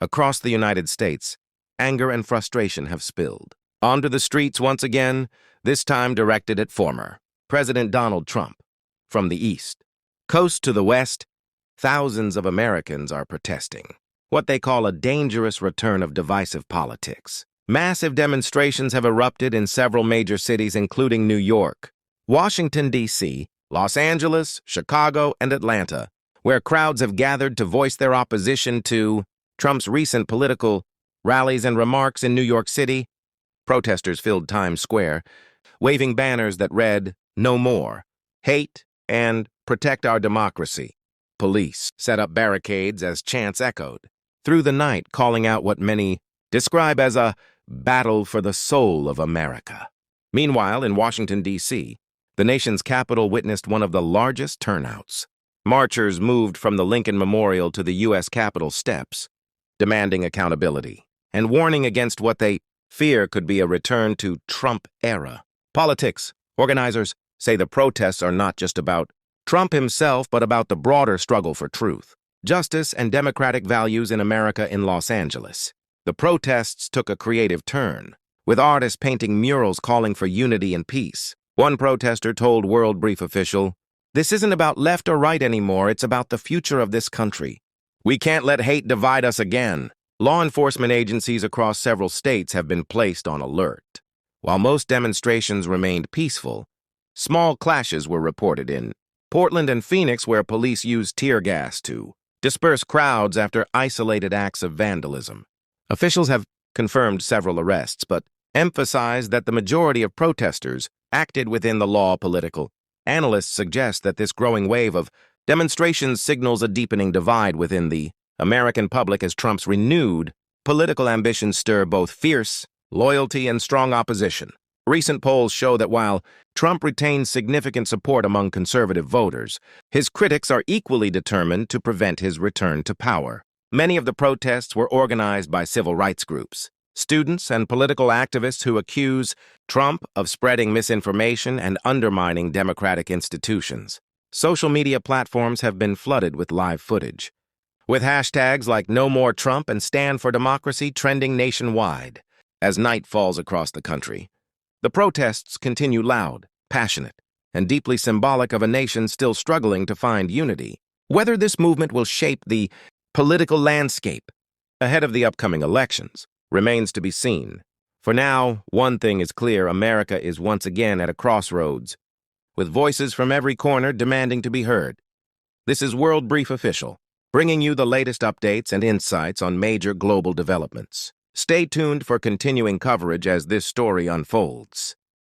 Across the United States, anger and frustration have spilled onto the streets once again, this time directed at former President Donald Trump. From the East Coast to the West, thousands of Americans are protesting what they call a dangerous return of divisive politics. Massive demonstrations have erupted in several major cities, including New York, Washington, D.C., Los Angeles, Chicago, and Atlanta, where crowds have gathered to voice their opposition to Trump's recent political rallies and remarks. In New York City, protesters filled Times Square, waving banners that read, "No more hate," and "Protect our democracy." Police set up barricades as chants echoed through the night, calling out what many describe as a battle for the soul of America. Meanwhile, in Washington, D.C., the nation's capital witnessed one of the largest turnouts. Marchers moved from the Lincoln Memorial to the U.S. Capitol steps, demanding accountability and warning against what they fear could be a return to Trump-era politics. Organizers say the protests are not just about Trump himself, but about the broader struggle for truth, justice, and democratic values in America. In Los Angeles, the protests took a creative turn, with artists painting murals calling for unity and peace. One protester told World Brief official, "This isn't about left or right anymore, it's about the future of this country. We can't let hate divide us again." Law enforcement agencies across several states have been placed on alert. While most demonstrations remained peaceful, small clashes were reported in Portland and Phoenix, where police used tear gas to disperse crowds after isolated acts of vandalism. Officials have confirmed several arrests, but emphasized that the majority of protesters acted within the law. Political analysts suggest that this growing wave of demonstrations signals a deepening divide within the American public as Trump's renewed political ambitions stir both fierce loyalty and strong opposition. Recent polls show that while Trump retains significant support among conservative voters, his critics are equally determined to prevent his return to power. Many of the protests were organized by civil rights groups, students, and political activists who accuse Trump of spreading misinformation and undermining democratic institutions. Social media platforms have been flooded with live footage, with hashtags like "No More Trump" and "Stand for Democracy" trending nationwide. As night falls across the country, the protests continue loud, passionate, and deeply symbolic of a nation still struggling to find unity. Whether this movement will shape the political landscape ahead of the upcoming elections remains to be seen. For now, one thing is clear: America is once again at a crossroads, with voices from every corner demanding to be heard. This is World Brief Official, bringing you the latest updates and insights on major global developments. Stay tuned for continuing coverage as this story unfolds.